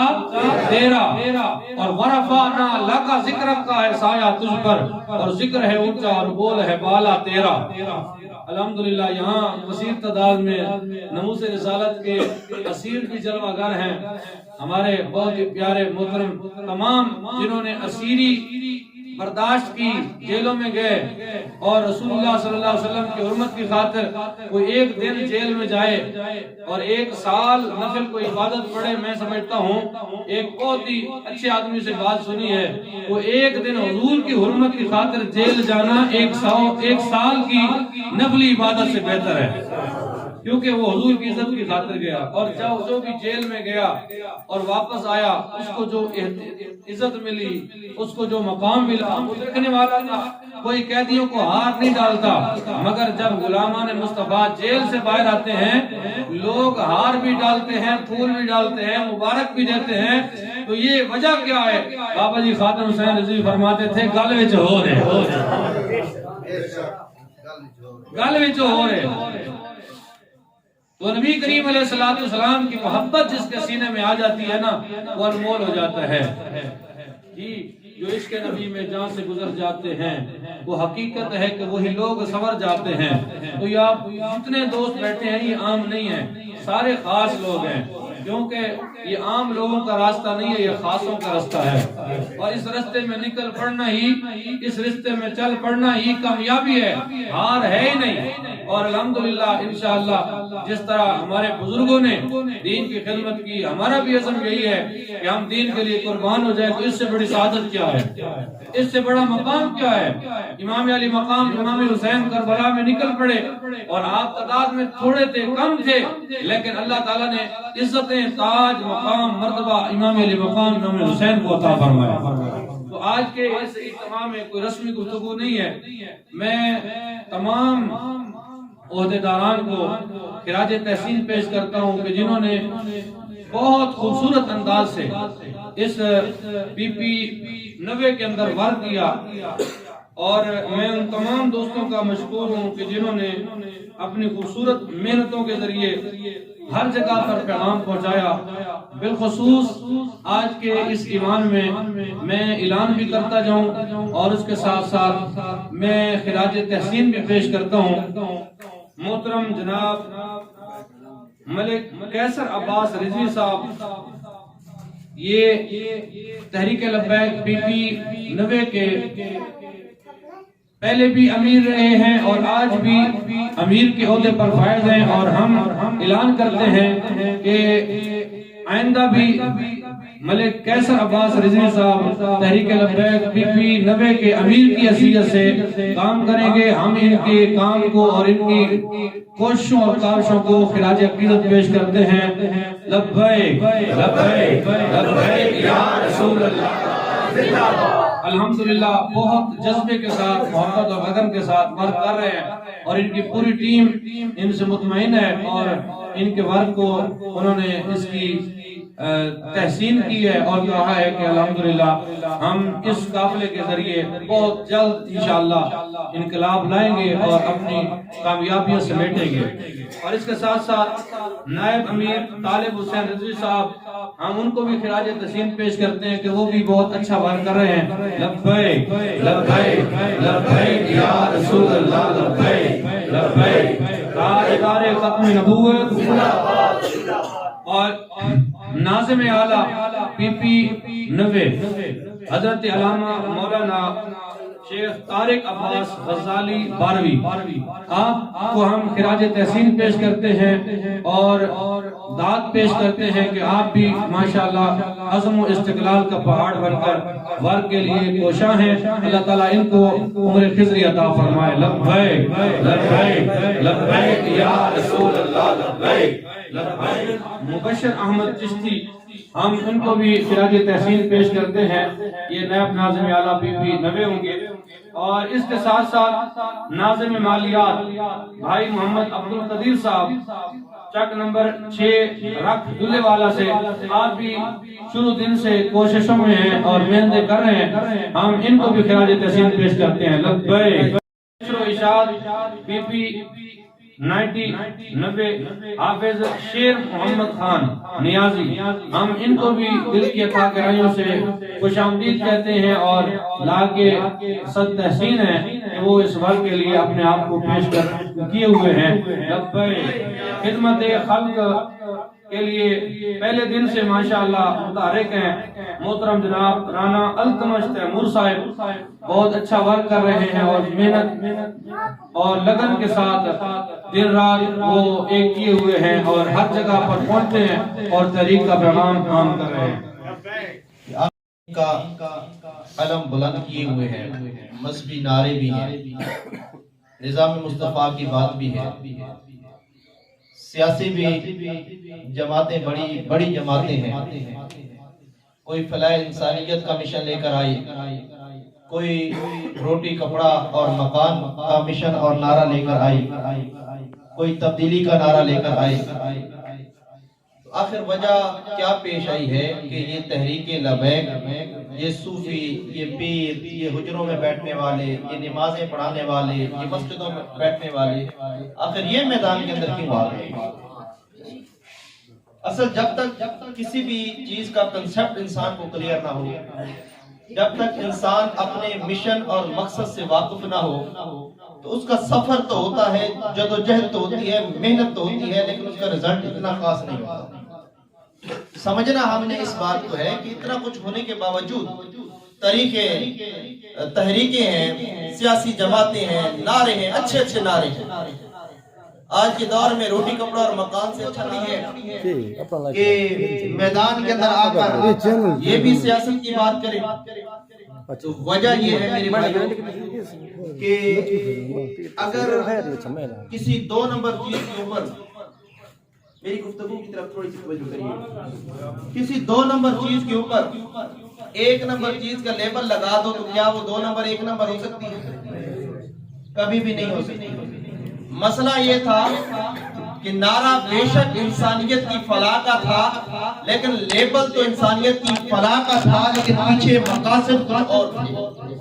تیرا. اور ورفعنا لک ذکرک کا ہے سایہ تجھ پر، اور ذکر ہے اونچا اور بول ہے بالا تیرا. الحمدللہ یہاں کثیر تعداد میں ناموس رسالت کے اسیر بھی جلوہ گر ہیں، ہمارے بہت ہی پیارے محترم تمام جنہوں نے اسیری برداشت کی، جیلوں میں گئے اور رسول اللہ صلی اللہ علیہ وسلم کی حرمت کی خاطر کوئی ایک دن جیل میں جائے اور 1 سال نفل کو عبادت پڑھے. میں سمجھتا ہوں ایک بہت ہی اچھے آدمی سے بات سنی ہے، وہ ایک دن حضور کی حرمت کی خاطر جیل جانا 1 سال کی نفلی عبادت سے بہتر ہے، کیونکہ وہ حضور کی عزت کی خاطر گیا. اور جو بھی جیل میں گیا اور واپس آیا، اس کو جو عزت ملی، اس کو جو مقام ملا، وہ دیکھنے والا تھا. کوئی قیدیوں کو ہار نہیں ڈالتا، مگر جب غلامان مصطفیٰ جیل سے باہر آتے ہیں لوگ ہار بھی ڈالتے ہیں، پھول بھی ڈالتے ہیں، مبارک بھی دیتے ہیں. تو یہ وجہ کیا ہے؟ بابا جی خاتم حسین رضوی فرماتے تھے گل وچ ہو رہے، گل وچ ہو رہے. تو نبی کریم علیہ السلام کی محبت جس کے سینے میں آ جاتی ہے نا، وہ انمول ہو جاتا ہے. جی جو عشق نبی میں جان سے گزر جاتے ہیں، وہ حقیقت ہے کہ وہی لوگ سنور جاتے ہیں. تو یہ آپ جتنے دوست بیٹھے ہیں یہ عام نہیں ہیں، سارے خاص لوگ ہیں، کیونکہ یہ عام لوگوں کا راستہ نہیں ہے، یہ خاصوں کا راستہ ہے. اور اس راستے میں نکل پڑنا ہی، اس راستے میں چل پڑنا ہی کامیابی ہے، ہار ہے ہی نہیں. اور الحمدللہ انشاءاللہ جس طرح ہمارے بزرگوں نے دین کی خدمت کی، ہمارا بھی عزم یہی ہے کہ ہم دین کے لیے قربان ہو جائیں. تو اس سے بڑی سعادت کیا ہے، اس سے بڑا مقام کیا ہے؟ امام علی مقام امام حسین کربلا میں نکل پڑے، اور آپ تعداد میں تھوڑے تھے، کم تھے، لیکن اللہ تعالیٰ نے عزتیں، تاج، مقام، مرتبہ امام علی مقام امام حسین کو عطا فرمایا. تو آج کے اس اجتماع میں کوئی رسمی گفتگو نہیں ہے. میں تمام عہدیداران کو خراج تحسین پیش کرتا ہوں کہ جنہوں نے بہت خوبصورت انداز سے اس PP 90 کے اندر ورک کیا، اور میں ان تمام دوستوں کا مشکور ہوں کہ جنہوں نے اپنی خوبصورت محنتوں کے ذریعے ہر جگہ پر پیغام پہنچایا. بالخصوص آج کے اس ایوان میں میں اعلان بھی کرتا جاؤں اور اس کے ساتھ ساتھ میں خراج تحسین بھی پیش کرتا ہوں. محترم جناب ملک قیصر عباس رضوی صاحب، یہ تحریک لبیک PP 90 کے پہلے بھی امیر رہے ہیں اور آج بھی امیر کے عہدے پر فائز ہیں. اور ہم اعلان کرتے ہیں کہ آئندہ بھی ملک کیسر عباس رضوی صاحب تحریک لبیک PP 90 کے امیر کی حیثیت سے کام کریں گے. ہم ان کے کام کو اور ان کی کوششوں اور کاوشوں کو خراج عقیدت پیش کرتے ہیں. لبیک لبیک لبیک یا رسول اللہ. الحمدللہ بہت جذبے کے ساتھ محبت اور لگن کے ساتھ ورک کر رہے ہیں اور ان کی پوری ٹیم ان سے مطمئن ہے اور ان کے ورک کو انہوں نے اس کی تحسین کی ہے اور کہا ہے کہ الحمدللہ ہم اس قافلے کے ذریعے بہت جلد انشاءاللہ انقلاب لائیں گے اور اپنی کامیابیوں سے لیٹیں گے. اور اس کے ساتھ ساتھ نائب امیر طالب حسین رضوی صاحب ہم ان کو بھی خراج تحسین پیش کرتے ہیں کہ وہ بھی بہت اچھا ورک کر رہے ہیں. لبیک لبیک لبیک یا رسول اللہ. لبیک لبیک تاجدار ختم نبوت اور ناظم اعلیٰ PP 90 حضرت علامہ مولانا شیخ طارق عباس غزالی باروی، آپ کو ہم خراج تحسین پیش کرتے ہیں اور داد پیش کرتے ہیں کہ آپ بھی ماشاءاللہ عزم و استقلال کا پہاڑ بن کر ورک کے لیے کوشاں ہیں. اللہ تعالیٰ ان کو عمر خضری عطا فرمائے. لبیک لبیک لبیک یا رسول اللہ. لبیک لبیک. مبشر احمد چشتی ہم ان کو بھی خراج تحسین پیش کرتے ہیں. یہ نائب ناظم اعلیٰ PP 90 ہوں گے. اور اس کے ساتھ ساتھ ناظم مالیات بھائی محمد عبد القدیر صاحب چک نمبر 6 رکھ دلے والا سے، آپ بھی شروع دن سے کوششوں میں ہیں اور محنتیں کر رہے ہیں. ہم ان کو بھی خراج تحسین پیش کرتے ہیں. لبیک. ارشاد PP 90 حافظ شیر محمد خان نیازی، ہم ان کو بھی دل کی عطا گہرائیوں سے خوش آمدید کہتے ہیں اور لا کے صد تحسین ہے کہ وہ اس ورک کے لیے اپنے آپ کو پیش کیے ہوئے ہیں. لبیک. خدمت خلق کے لیے پہلے دن سے ماشاءاللہ متحرک ہیں. محترم جناب رانا التمش تیمور صاحب بہت اچھا ورک کر رہے ہیں اور محنت اور لگن کے ساتھ دن رات وہ ایک کیے ہوئے ہیں اور ہر جگہ پر پہنچتے ہیں اور تحریک کا پیغام عام کر رہے ہیں. کا علم بلند کیے ہوئے ہیں، مذہبی نعرے بھی ہیں، نظام مصطفیٰ کی بات بھی ہے، سیاسی بھی جماعتیں بڑی جماعتیں ہیں. کوئی فلاح انسانیت کا مشن لے کر آئی، کوئی روٹی کپڑا اور مکان کا مشن اور نعرہ لے کر آئی، کوئی تبدیلی کا نعرہ لے کر آئی. آخر وجہ کیا پیش آئی ہے کہ یہ تحریک لبیک، یہ صوفی، یہ پیر، یہ حجروں میں بیٹھنے والے، یہ نمازیں پڑھانے والے، یہ مسجدوں میں بیٹھنے والے آخر یہ میدان کے اندر کیوں آ گئے؟ اصل جب تک کسی بھی چیز کا کنسپٹ انسان کو کلیئر نہ ہو، جب تک انسان اپنے مشن اور مقصد سے واقف نہ ہو تو اس کا سفر تو ہوتا ہے، جدوجہد تو ہوتی ہے، محنت تو ہوتی ہے، لیکن اس کا رزلٹ اتنا خاص نہیں ہوتا. سمجھنا ہم نے اس بات کو ہے کہ اتنا کچھ ہونے کے باوجود تحریکیں ہیں، سیاسی جماعتیں ہیں، نعرے ہیں، اچھے نعرے ہیں. آج کے دور میں روٹی کپڑا اور مکان سے اچھا نہیں ہے کہ میدان کے اندر آ کر یہ بھی سیاست کی بات کرے. تو وجہ یہ ہے میرے بھائیوں کہ اگر کسی 2 نمبر چیز کے اوپر، میری گفتگو کی طرف تھوڑی سی توجہ کریے، کسی 2 نمبر چیز کے اوپر 1 نمبر چیز کا لیبل لگا دو تو کیا وہ 2 نمبر 1 نمبر ہو سکتی ہے؟ کبھی بھی نہیں ہو سکتی. مسئلہ یہ تھا کہ نعرہ بے شک انسانیت کی فلاح کا تھا، لیکن لیبل تو انسانیت کی فلاح کا تھا، لیکن پیچھے مقاصد کچھ اور تھے.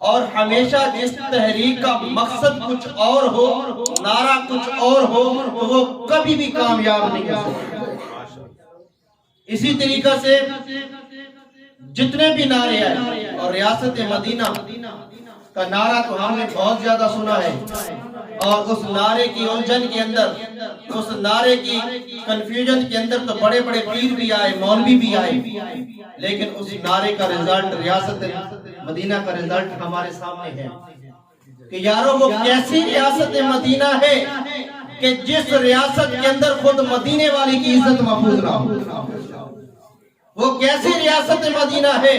اور ہمیشہ جس تحریک کا مقصد کچھ اور ہو، نعرہ کچھ اور ہو، تو وہ کبھی بھی کامیاب نہیں ہو سکتا. اسی طریقہ سے جتنے بھی نعرے آئے، اور ریاست مدینہ کا نعرہ تو ہم نے بہت زیادہ سنا ہے، اور اس نعرے کی الجھن کے اندر، اس نعرے کی کنفیوژن کے اندر تو بڑے بڑے پیر بھی آئے، مولوی بھی آئے، لیکن اس نعرے کا رزلٹ، ریاست مدینہ کا رزلٹ ہمارے سامنے ہے کہ یارو وہ کیسی ریاست مدینہ ہے کہ جس ریاست کے اندر خود مدینے والی کی عزت محفوظ نہ ہو. وہ کیسی ریاست مدینہ ہے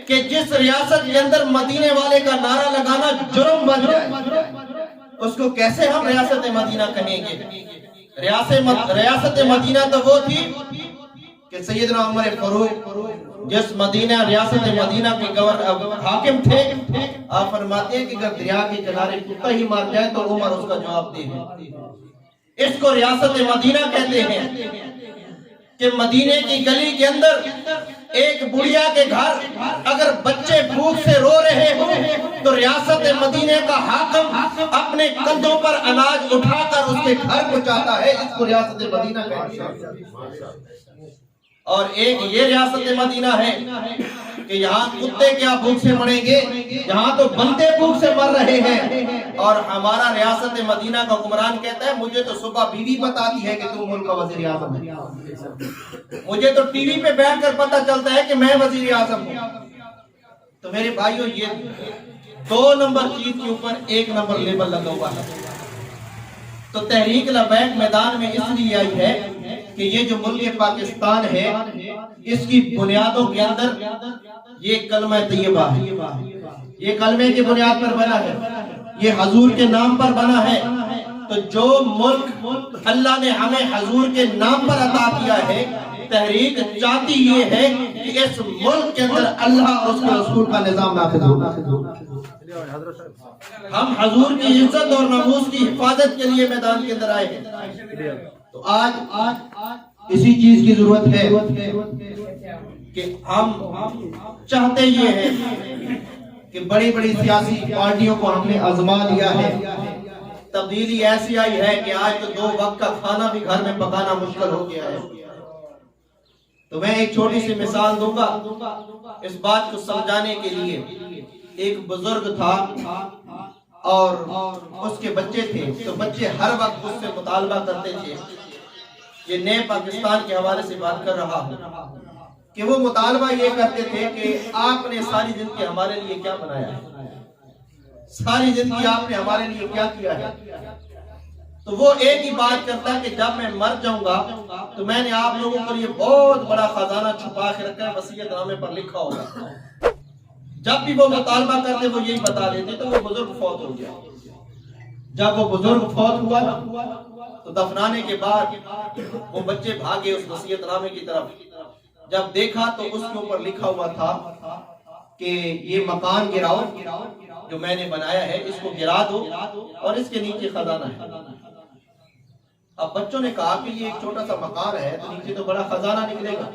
کہ جس ریاست کے اندر مدینے والے کا نعرہ لگانا جرم بن جائے، اس کو کیسے ہم ریاست مدینہ کہیں گے؟ ریاست مدینہ تو وہ تھی کہ سیدنا عمر فاروق جس مدینہ ریاست مدینہ کے حاکم تھے، آپ فرماتے ہیں کہ اگر دریا کے کنارے کتا ہی مار جائے تو عمر اس کا جواب دے گا۔ اس کو ریاست مدینہ کہتے ہیں کہ مدینے کی گلی کے اندر ایک بڑھیا کے گھر اگر بچے بھوک سے رو رہے ہوں تو ریاست مدینے کا حاکم اپنے کندھوں پر اناج اٹھا کر اس کے گھر پہنچاتا ہے، اس کو ریاست مدینہ کہتے ہیں۔ اور ایک یہ ریاست مدینہ ہے کہ یہاں کتے کیا بھوک سے مریں گے، یہاں تو بندے بھوک سے مر رہے ہیں۔ اور ہمارا ریاست مدینہ کا حکمران کہتا ہے مجھے تو صبح بیوی بتاتی ہے کہ تم ملک کا وزیر اعظم ہے، مجھے تو ٹی وی پہ بیٹھ کر پتہ چلتا ہے کہ میں وزیر اعظم ہوں۔ تو میرے بھائیوں، یہ 2 نمبر چیز کے اوپر 1 نمبر لیبل لگا ہوا ہے۔ تو تحریک لبیک میدان میں اس لیے آئی ہے کہ یہ جو ملک پاکستان ہے اس کی بنیادوں کے اندر یہ کلمہ طیبہ ہے، یہ کلمے کی بنیاد پر بنا ہے، یہ حضور کے نام پر بنا ہے۔ تو جو ملک اللہ نے ہمیں حضور کے نام پر عطا کیا ہے، تحریک چاہتی یہ ہے کہ اس ملک کے اندر اللہ اور اس کے رسول کا نظام نافذ ہو۔ ہم حضور کی عزت اور ناموس کی حفاظت کے لیے میدان کے اندر آئے ہیں۔ تو آج اسی چیز کی ضرورت ہے کہ ہم چاہتے یہ ہیں کہ بڑی بڑی سیاسی پارٹیوں کو ہم نے آزما لیا ہے، تبدیلی ایسی آئی ہے کہ آج تو 2 وقت کا کھانا بھی گھر میں پکانا مشکل ہو گیا ہے۔ تو میں ایک چھوٹی سی مثال دوں گا اس بات کو سمجھانے کے لیے۔ ایک بزرگ تھا اور اس کے بچے تھے، تو بچے ہر وقت اس سے مطالبہ کرتے تھے، یہ نئے پاکستان کے حوالے سے بات کر رہا ہوں، کہ وہ مطالبہ یہ کرتے تھے کہ آپ نے ساری زندگی ہمارے لیے کیا بنایا ہے، ساری زندگی آپ نے ہمارے لیے کیا کیا ہے۔ تو وہ ایک ہی بات کرتا ہے کہ جب میں مر جاؤں گا تو میں نے آپ لوگوں کو یہ بہت بڑا خزانہ چھپا کے رکھا ہے، وصیت نامے پر لکھا ہوگا۔ جب بھی وہ مطالبہ کرتے وہ یہی بتا دیتے۔ تو وہ بزرگ فوت ہو گیا۔ جب وہ بزرگ فوت ہوا تو دفنانے کے بعد وہ بچے بھاگے اس وصیت نامے کی طرف۔ جب دیکھا تو اس کے اوپر لکھا ہوا تھا کہ یہ مکان گراؤ جو میں نے بنایا ہے، اس کو گرا دو اور اس کے نیچے خزانہ ہے۔ اب بچوں نے کہا کہ یہ ایک چھوٹا سا مکان ہے تو نیچے تو بڑا خزانہ نکلے گا۔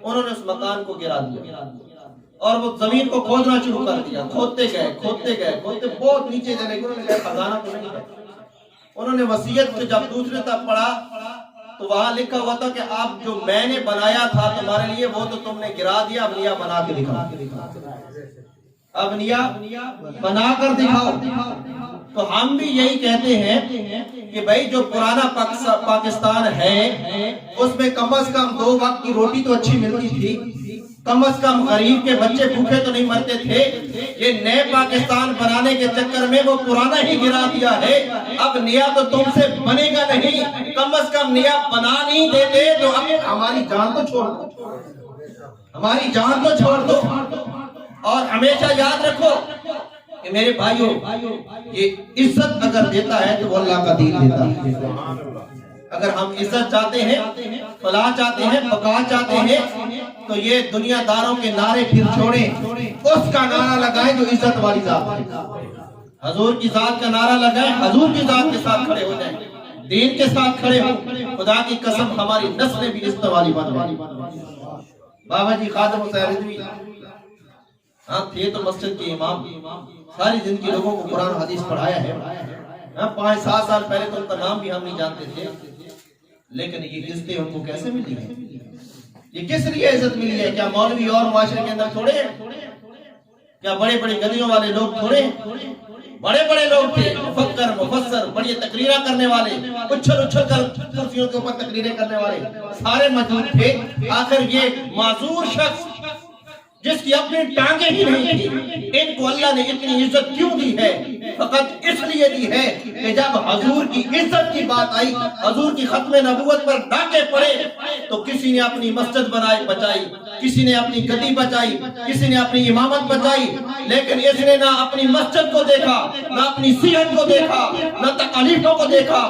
انہوں نے اس مکان کو گرا دیا اور وہ زمین کو کھودنا شروع کر دیا۔ کھودتے گئے بہت نیچے چلے گئے۔ انہوں نے کہا خزانہ تو نہیں ہے۔ انہوں نے وصیت کو جب دوسرے تک پڑھا تو وہاں لکھا ہوا تھا کہ اب جو میں نے بنایا تھا تمہارے لیے وہ تو تم نے گرا دیا، اب نیا بنا کے دکھاؤ، اب نیا بنا کر دکھاؤ۔ تو ہم بھی یہی کہتے ہیں کہ بھائی جو پرانا پاکستان ہے اس میں کم از کم 2 وقت کی روٹی تو اچھی ملتی تھی، کم از کم غریب کے بچے بھوکے تو نہیں مرتے تھے۔ یہ نئے پاکستان بنانے کے چکر میں وہ پرانا ہی گرا دیا ہے، اب نیا تو تم سے بنے گا نہیں۔ کم از کم نیا بنا نہیں دیتے تو اب ہماری جان تو چھوڑ دو، ہماری جان تو چھوڑ دو۔ اور ہمیشہ یاد رکھو کہ میرے بھائیوں، یہ عزت اگر دیتا ہے تو وہ اللہ کا دین دیتا ہے۔ اگر ہم عزت چاہتے ہیں، فلاح چاہتے ہیں، بقا چاہتے ہیں تو یہ دنیا داروں کے نعرے پھر چھوڑیں، اس کا نعرہ لگائیں جو عزت والی ذات ہے۔ حضور کی ذات کا نعرہ لگائیں، حضور کی ذات کے ساتھ کھڑے ہو جائیں، دین کے ساتھ کھڑے ہوں۔ خدا کی قسم ہماری نسلیں بھی عزت والی بن جائیں۔ بابا جی خادم حسین رضوی ہاں تھے تو مسجد کے امام، ساری زندگی لوگوں کو قرآن حدیث پڑھایا ہے۔ 5-7 سال پہلے تو ان کا نام بھی ہم نہیں جانتے تھے، لیکن یہ عزتیں ان کو کیسے ملی ہیں؟ یہ کس لیے عزت ملی ہے؟ کیا مولوی اور معاشرے کے اندر تھوڑے ہیں؟ کیا بڑے بڑے گلیوں والے لوگ تھوڑے ہیں؟ بڑے بڑے لوگ تھے، مفکر مفسر، بڑی تقریریں کرنے والے، اچھل کر کرسیوں کے اوپر تقریریں کرنے والے، سارے موجود تھے۔ آخر یہ معذور شخص جس کی اپنی ٹانگیں ہی نہیں تھی، ان کو اللہ نے اتنی عزت کیوں دی ہے؟ فقط اس لیے دی ہے کہ جب حضور کی عزت کی بات آئی، حضور کی ختم نبوت پر ڈاکے پڑے، تو کسی نے اپنی مسجد بچائی، کسی نے اپنی گدی بچائی، کسی نے اپنی امامت بچائی، لیکن اس نے نہ اپنی مسجد کو دیکھا، نہ اپنی صحت کو دیکھا، نہ تکالیفوں کو دیکھا،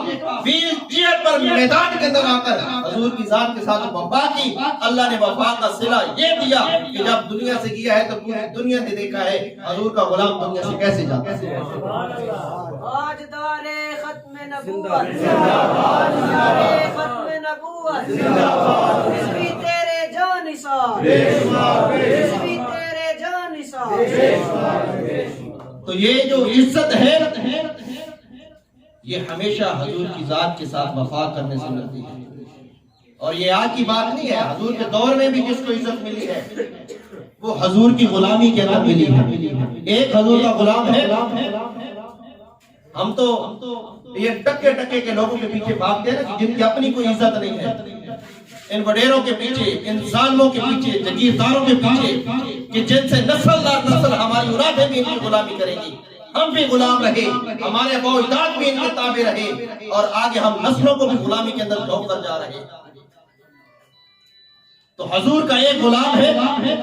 ویل چیئر پر میدان کے اندر آ کر حضور کی ذات کے ساتھ وفا کی۔ اللہ نے وفا کا صلہ یہ دیا کہ جب دنیا سے کیا ہے تو پوری دنیا نے دیکھا ہے حضور کا غلام دنیا سے کیسے جاتا ہے۔ تاجدار ختم نبوت تاجدار ختم نبوت رضوی تیرے جان نثار رضوی تیرے جان نثار۔ تو یہ جو عزت ہے یہ ہمیشہ حضور کی ذات کے ساتھ وفا کرنے سے ملتی ہے، اور یہ آج کی بات نہیں ہے، حضور کے دور میں بھی جس کو عزت ملی ہے وہ حضور کی غلامی کے اندر ملی ہے۔ ایک حضور کا غلام ہے، ہم تو یہ ٹکے ٹکے کے لوگوں کے پیچھے بھاگتے ہیں نا، جن کی اپنی کوئی عزت نہیں ہے، ان وڈیروں کے پیچھے، ان ظالموں کے پیچھے، جگیرداروں کے پیچھے، کہ جن سے نسل در نسل ہماری اولادیں بھی ان کی غلامی کریں گی، ہم بھی غلام رہے، ہمارے ابا و اجداد بھی ان کے تابع رہے، اور آگے ہم نسلوں کو بھی غلامی کے اندر ڈھو کر جا رہے ہیں۔ تو حضور کا ایک غلام ہے،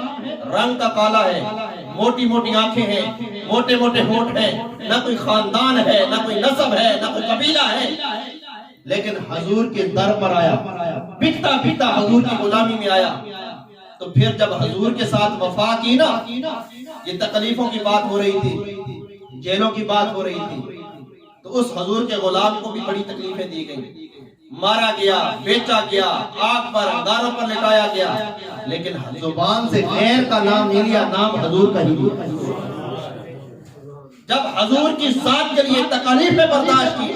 رنگ کا کالا ہے، موٹی موٹی آنکھیں ہیں، موٹے موٹے ہونٹ ہیں، نہ کوئی خاندان ہے، نہ کوئی نسب ہے، نہ کوئی قبیلہ ہے، لیکن حضور کے در پر آیا، بکتا بکتا حضور کی غلامی میں آیا۔ تو پھر جب حضور کے ساتھ وفا کی نا، یہ تکلیفوں کی بات ہو رہی تھی، جیلوں کی بات ہو رہی تھی، تو اس حضور کے غلام کو بھی بڑی تکلیفیں دی گئی، مارا گیا، بیچا گیا، آگ پر، انگاروں پر لٹایا گیا، لیکن زبان سے غیر کا نام نہیں لیا، نام حضور کا ہی لیا۔ جب حضور کی ذات کے لیے تکالیفیں برداشت کی،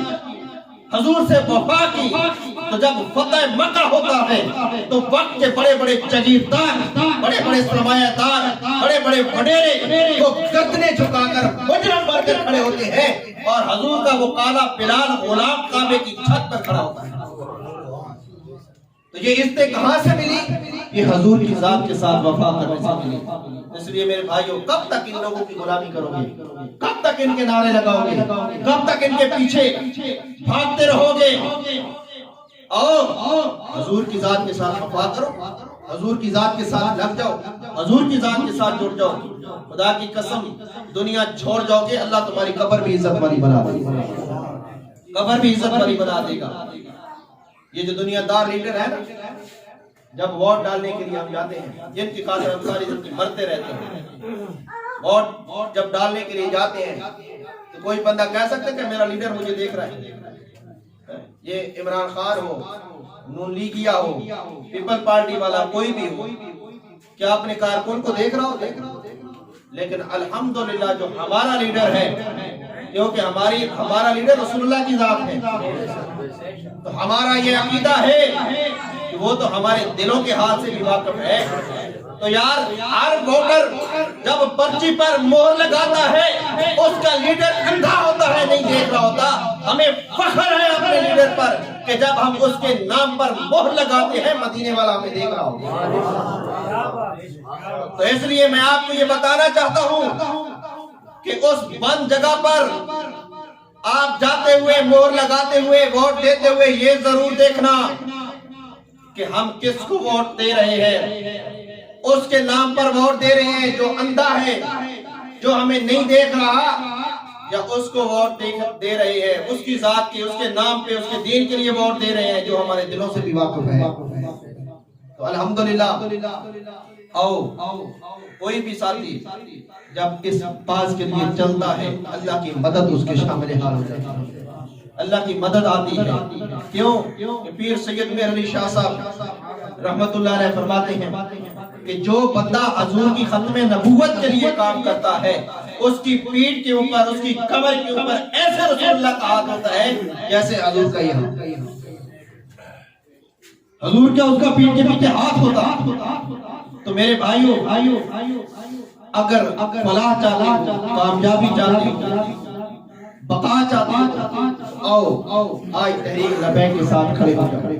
حضور سے وفا کی، تو جب فتح مکہ ہوتا ہے تو وقت کے بڑے بڑے جگیردار، بڑے بڑے سرمایہ دار، بڑے بڑے وڈیرے وہ گردنیں جھکا کر مجرم بن کر کھڑے ہوتے ہیں، اور حضور کا وہ کالا بلال غلام کعبے کی چھت پر کھڑا ہوتا ہے۔ تو یہ عزتیں کہاں سے ملی؟ یہ حضور کی ذات کے ساتھ وفا کرنے سے ملی۔ اس لیے میرے بھائیوں، کب تک ان لوگوں کی غلامی کرو گے؟ کب تک ان کے نعرے لگاؤ گے؟ کب تک ان کے پیچھے بھاگتے رہو گے؟ آؤ حضور کی ذات کے ساتھ وفا کرو، حضور کی ذات کے ساتھ لگ جاؤ، حضور کی ذات کے ساتھ جڑ جاؤ۔ خدا کی قسم، دنیا چھوڑ جاؤ گے، اللہ تمہاری قبر بھی عزت والی بنا دے گا، قبر بھی عزت والی بنا دے گا۔ یہ جو دنیا دار لیڈر ہے نا، جب ووٹ ڈالنے کے لیے ہم جاتے ہیں، جن کی خاطر ہم ساری زندگی مرتے رہتے ہیں، ووٹ جب ڈالنے کے لیے جاتے ہیں تو کوئی بندہ کہہ سکتا ہے کہ میرا لیڈر مجھے دیکھ رہا ہے؟ یہ عمران خان ہو، نون لیگیا ہو، پیپل پارٹی والا کوئی بھی ہو، کیا اپنے کارکن کو دیکھ رہا ہو؟ لیکن الحمدللہ جو ہمارا لیڈر ہے، کیونکہ ہمارا لیڈر رسول اللہ کی ذات ہے، تو ہمارا یہ عقیدہ ہے کہ وہ تو ہمارے دلوں کے حال سے بھی واقف ہے۔ تو یار، ہر ووٹر جب پرچی پر مہر لگاتا ہے، اس کا لیڈر اندھا ہوتا ہے، نہیں دیکھ رہا ہوتا۔ ہمیں فخر ہے اپنے لیڈر پر کہ جب ہم اس کے نام پر مہر لگاتے ہیں، مدینے والا ہمیں دیکھ رہا ہوتا ہے۔ تو اس لیے میں آپ کو یہ بتانا چاہتا ہوں کہ اس بند جگہ پر آپ جاتے ہوئے، مہر لگاتے ہوئے، ووٹ دیتے ہوئے یہ ضرور دیکھنا کہ ہم کس کو ووٹ دے رہے ہیں۔ اس کے نام پر ووٹ دے رہے ہیں جو اندھا ہے، جو ہمیں نہیں دیکھ رہا، یا اس کو ووٹ دے رہے ہیں اس کی ذات کی، اس کے نام پہ، اس کے دین کے لیے ووٹ دے رہے ہیں جو ہمارے دلوں سے بھی واقف ہے۔ تو الحمدللہ، آؤ کوئی بھی ساتھی جب اس باز کے لیے چلتا ہے، اللہ کی مدد اس کے شامل حال ہو جاتی ہے، اللہ کی مدد آتی ہے۔ کیوں کہ پیر سید مہر علی شاہ صاحب رحمت اللہ علیہ فرماتے ہیں کہ جو بندہ حضور کی ختم نبوت کے لیے کام کرتا ہے، اس کی پیٹھ کے اوپر، اس کی کمر کے اوپر ایسے رسول اللہ کا ہاتھ ہوتا ہے جیسے حضور کا یہ ہاتھ۔ حضور کیا اس کا پیٹھ کے پیچھے ہاتھ ہوتا؟ تو میرے بھائیوں، اگر فلاح چاہتے، کامیابی چاہتے، بقا چاہتے، آؤ آج تحریک لبیک کے ساتھ کھڑے ہو جائیں۔